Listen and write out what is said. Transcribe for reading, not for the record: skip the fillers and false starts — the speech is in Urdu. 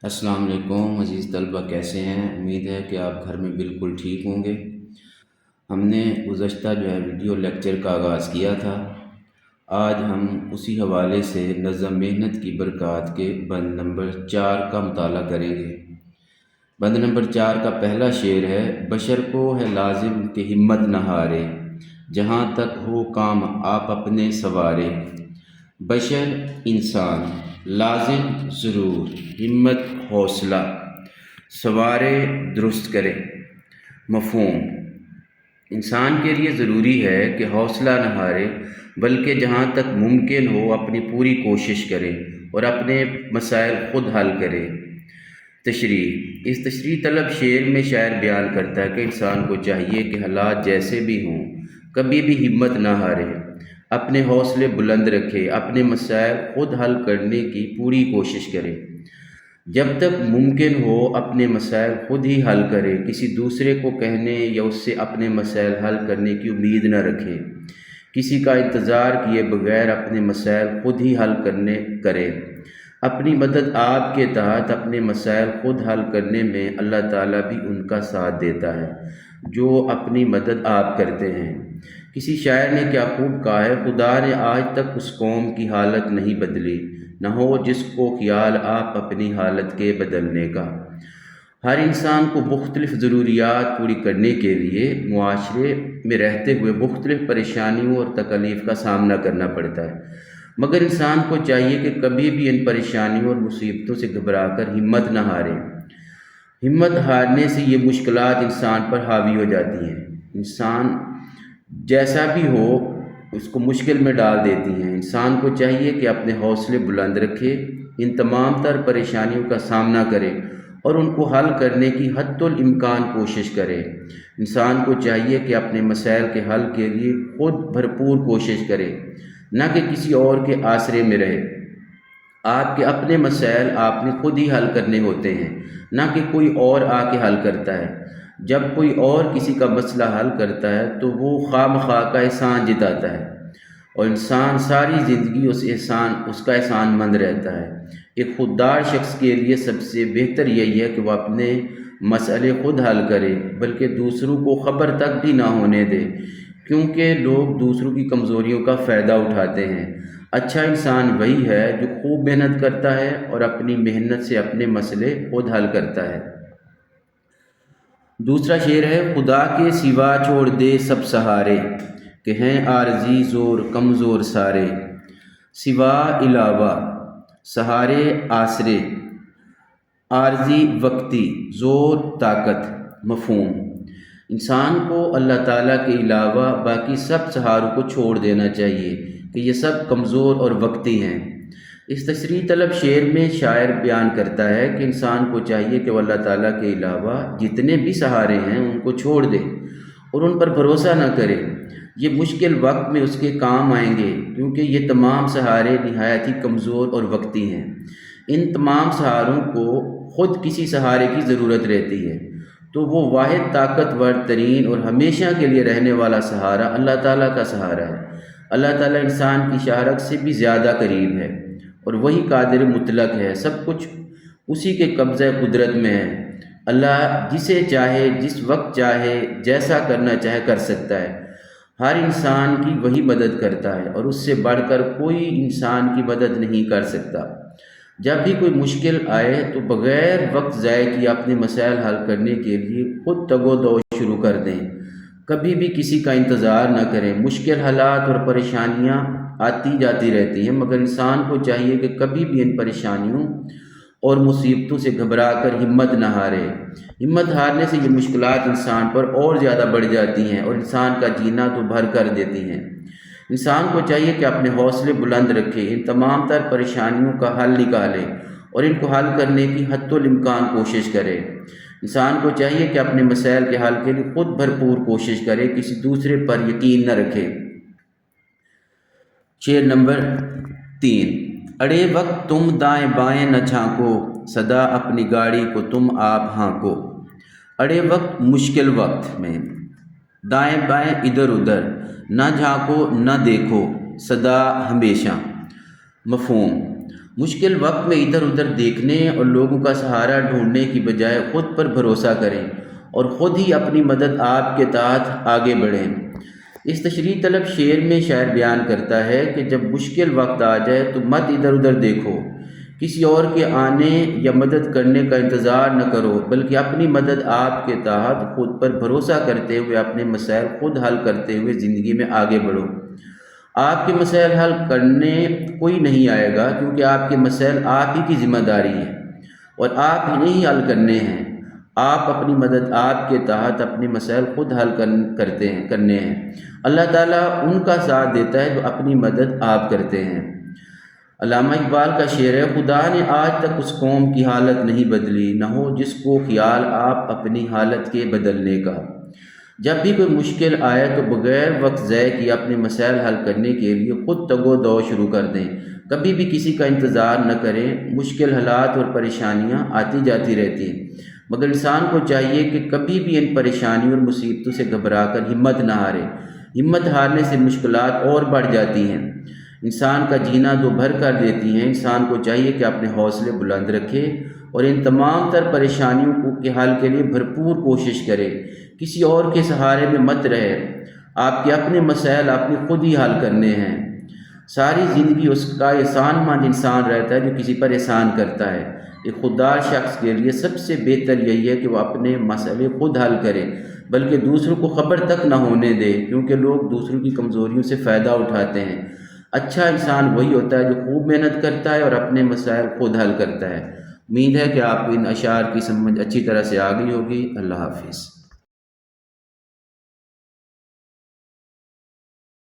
السلام علیکم عزیز طلبہ، کیسے ہیں؟ امید ہے کہ آپ گھر میں بالکل ٹھیک ہوں گے۔ ہم نے گزشتہ ویڈیو لیکچر کا آغاز کیا تھا۔ آج ہم اسی حوالے سے نظم محنت کی برکات کے بند نمبر 4 کا مطالعہ کریں گے۔ بند نمبر 4 کا پہلا شعر ہے: بشر کو ہے لازم کہ ہمت نہ ہارے، جہاں تک ہو کام آپ اپنے سوارے۔ بشر انسان، لازم ضرور، ہمت حوصلہ، سوارے درست کرے۔ مفہوم: انسان کے لیے ضروری ہے کہ حوصلہ نہ ہارے، بلکہ جہاں تک ممکن ہو اپنی پوری کوشش کرے اور اپنے مسائل خود حل کرے۔ تشریح: اس تشریح طلب شعر میں شاعر بیان کرتا ہے کہ انسان کو چاہیے کہ حالات جیسے بھی ہوں کبھی بھی ہمت نہ ہارے، اپنے حوصلے بلند رکھے، اپنے مسائل خود حل کرنے کی پوری کوشش کرے۔ جب تک ممکن ہو اپنے مسائل خود ہی حل کرے، کسی دوسرے کو کہنے یا اس سے اپنے مسائل حل کرنے کی امید نہ رکھے، کسی کا انتظار کیے بغیر اپنے مسائل خود ہی حل کرے۔ اپنی مدد آپ کے تحت اپنے مسائل خود حل کرنے میں اللہ تعالیٰ بھی ان کا ساتھ دیتا ہے جو اپنی مدد آپ کرتے ہیں۔ کسی شاعر نے کیا خوب کہا ہے: خدا نے آج تک اس قوم کی حالت نہیں بدلی، نہ ہو جس کو خیال آپ اپنی حالت کے بدلنے کا۔ ہر انسان کو مختلف ضروریات پوری کرنے کے لیے معاشرے میں رہتے ہوئے مختلف پریشانیوں اور تکالیف کا سامنا کرنا پڑتا ہے، مگر انسان کو چاہیے کہ کبھی بھی ان پریشانیوں اور مصیبتوں سے گھبرا کر ہمت نہ ہارے۔ ہمت ہارنے سے یہ مشکلات انسان پر حاوی ہو جاتی ہیں، انسان جیسا بھی ہو اس کو مشکل میں ڈال دیتی ہیں۔ انسان کو چاہیے کہ اپنے حوصلے بلند رکھے، ان تمام تر پریشانیوں کا سامنا کرے اور ان کو حل کرنے کی حتی الامکان کوشش کرے۔ انسان کو چاہیے کہ اپنے مسائل کے حل کے لیے خود بھرپور کوشش کرے، نہ کہ کسی اور کے آسرے میں رہے۔ آپ کے اپنے مسائل آپ نے خود ہی حل کرنے ہوتے ہیں، نہ کہ کوئی اور آ کے حل کرتا ہے۔ جب کوئی اور کسی کا مسئلہ حل کرتا ہے تو وہ خواہ مخواہ کا احسان جتاتا ہے، اور انسان ساری زندگی اس کا احسان مند رہتا ہے۔ ایک خوددار شخص کے لیے سب سے بہتر یہی ہے کہ وہ اپنے مسئلے خود حل کرے، بلکہ دوسروں کو خبر تک بھی نہ ہونے دے، کیونکہ لوگ دوسروں کی کمزوریوں کا فائدہ اٹھاتے ہیں۔ اچھا انسان وہی ہے جو خوب محنت کرتا ہے اور اپنی محنت سے اپنے مسئلے خود حل کرتا ہے۔ دوسرا شعر ہے: خدا کے سوا چھوڑ دے سب سہارے، کہ ہیں عارضی زور کمزور سارے۔ سوا علاوہ، سہارے آسرے، عارضی وقتی، زور طاقت۔ مفہوم: انسان کو اللہ تعالیٰ کے علاوہ باقی سب سہاروں کو چھوڑ دینا چاہیے کہ یہ سب کمزور اور وقتی ہیں۔ اس تشریح طلب شعر میں شاعر بیان کرتا ہے کہ انسان کو چاہیے کہ وہ اللہ تعالیٰ کے علاوہ جتنے بھی سہارے ہیں ان کو چھوڑ دے اور ان پر بھروسہ نہ کرے۔ یہ مشکل وقت میں اس کے کام آئیں گے، کیونکہ یہ تمام سہارے نہایت ہی کمزور اور وقتی ہیں۔ ان تمام سہاروں کو خود کسی سہارے کی ضرورت رہتی ہے، تو وہ واحد طاقتور ترین اور ہمیشہ کے لیے رہنے والا سہارا اللہ تعالیٰ کا سہارا ہے۔ اللہ تعالیٰ انسان کی شہرت سے بھی زیادہ قریب ہے، اور وہی قادر مطلق ہے، سب کچھ اسی کے قبضہ قدرت میں ہے۔ اللہ جسے چاہے جس وقت چاہے جیسا کرنا چاہے کر سکتا ہے۔ ہر انسان کی وہی مدد کرتا ہے اور اس سے بڑھ کر کوئی انسان کی مدد نہیں کر سکتا۔ جب بھی کوئی مشکل آئے تو بغیر وقت ضائع کیے اپنے مسائل حل کرنے کے لیے خود تگ و دو شروع کر دیں، کبھی بھی کسی کا انتظار نہ کریں۔ مشکل حالات اور پریشانیاں آتی جاتی رہتی ہیں، مگر انسان کو چاہیے کہ کبھی بھی ان پریشانیوں اور مصیبتوں سے گھبرا کر ہمت نہ ہارے۔ ہمت ہارنے سے یہ مشکلات انسان پر اور زیادہ بڑھ جاتی ہیں اور انسان کا جینا تو بھر کر دیتی ہیں۔ انسان کو چاہیے کہ اپنے حوصلے بلند رکھے، ان تمام تر پریشانیوں کا حل نکالے اور ان کو حل کرنے کی حتی الامکان کوشش کرے۔ انسان کو چاہیے کہ اپنے مسائل کے حل کے لیے خود بھرپور کوشش کرے، کسی دوسرے پر یقین نہ رکھے۔ شعر نمبر 3: اڑے وقت تم دائیں بائیں نہ جھانکو، سدا اپنی گاڑی کو تم آپ ہانکو۔ اڑے وقت مشکل وقت میں، دائیں بائیں ادھر ادھر، نہ جھانکو نہ دیکھو، سدا ہمیشہ۔ مفہوم: مشکل وقت میں ادھر ادھر دیکھنے اور لوگوں کا سہارا ڈھونڈنے کی بجائے خود پر بھروسہ کریں اور خود ہی اپنی مدد آپ کے تحت آگے بڑھیں۔ اس تشریح طلب شعر میں شاعر بیان کرتا ہے کہ جب مشکل وقت آ جائے تو مت ادھر ادھر دیکھو، کسی اور کے آنے یا مدد کرنے کا انتظار نہ کرو، بلکہ اپنی مدد آپ کے تحت خود پر بھروسہ کرتے ہوئے اپنے مسائل خود حل کرتے ہوئے زندگی میں آگے بڑھو۔ آپ کے مسائل حل کرنے کوئی نہیں آئے گا، کیونکہ آپ کے مسائل آپ ہی کی ذمہ داری ہے اور آپ ہی نہیں حل کرنے ہیں۔ آپ اپنی مدد آپ کے تحت اپنے مسائل خود حل کرنے ہیں۔ اللہ تعالیٰ ان کا ساتھ دیتا ہے جو اپنی مدد آپ کرتے ہیں۔ علامہ اقبال کا شعر ہے، خدا نے آج تک اس قوم کی حالت نہیں بدلی، نہ ہو جس کو خیال آپ اپنی حالت کے بدلنے کا۔ جب بھی کوئی مشکل آئے تو بغیر وقت ضائع کیے اپنے مسائل حل کرنے کے لیے خود تگ و دو شروع کر دیں۔ کبھی بھی کسی کا انتظار نہ کریں۔ مشکل حالات اور پریشانیاں آتی جاتی رہتی ہیں، مگر انسان کو چاہیے کہ کبھی بھی ان پریشانیوں اور مصیبتوں سے گھبرا کر ہمت نہ ہارے۔ ہمت ہارنے سے مشکلات اور بڑھ جاتی ہیں، انسان کا جینا دو بھر کر دیتی ہیں۔ انسان کو چاہیے کہ اپنے حوصلے بلند رکھے اور ان تمام تر پریشانیوں کے حل کے لیے بھرپور کوشش کرے۔ کسی اور کے سہارے میں مت رہے، آپ کے اپنے مسائل آپ نے خود ہی حل کرنے ہیں۔ ساری زندگی اس کا احسان مند انسان رہتا ہے جو کسی پر احسان کرتا ہے۔ ایک خوددار شخص کے لیے سب سے بہتر یہی ہے کہ وہ اپنے مسئلے خود حل کرے، بلکہ دوسروں کو خبر تک نہ ہونے دے، کیونکہ لوگ دوسروں کی کمزوریوں سے فائدہ اٹھاتے ہیں۔ اچھا انسان وہی ہوتا ہے جو خوب محنت کرتا ہے اور اپنے مسائل خود حل کرتا ہے۔ امید ہے کہ آپ کو ان اشعار کی سمجھ اچھی طرح سے آ گئی ہوگی۔ اللہ حافظ۔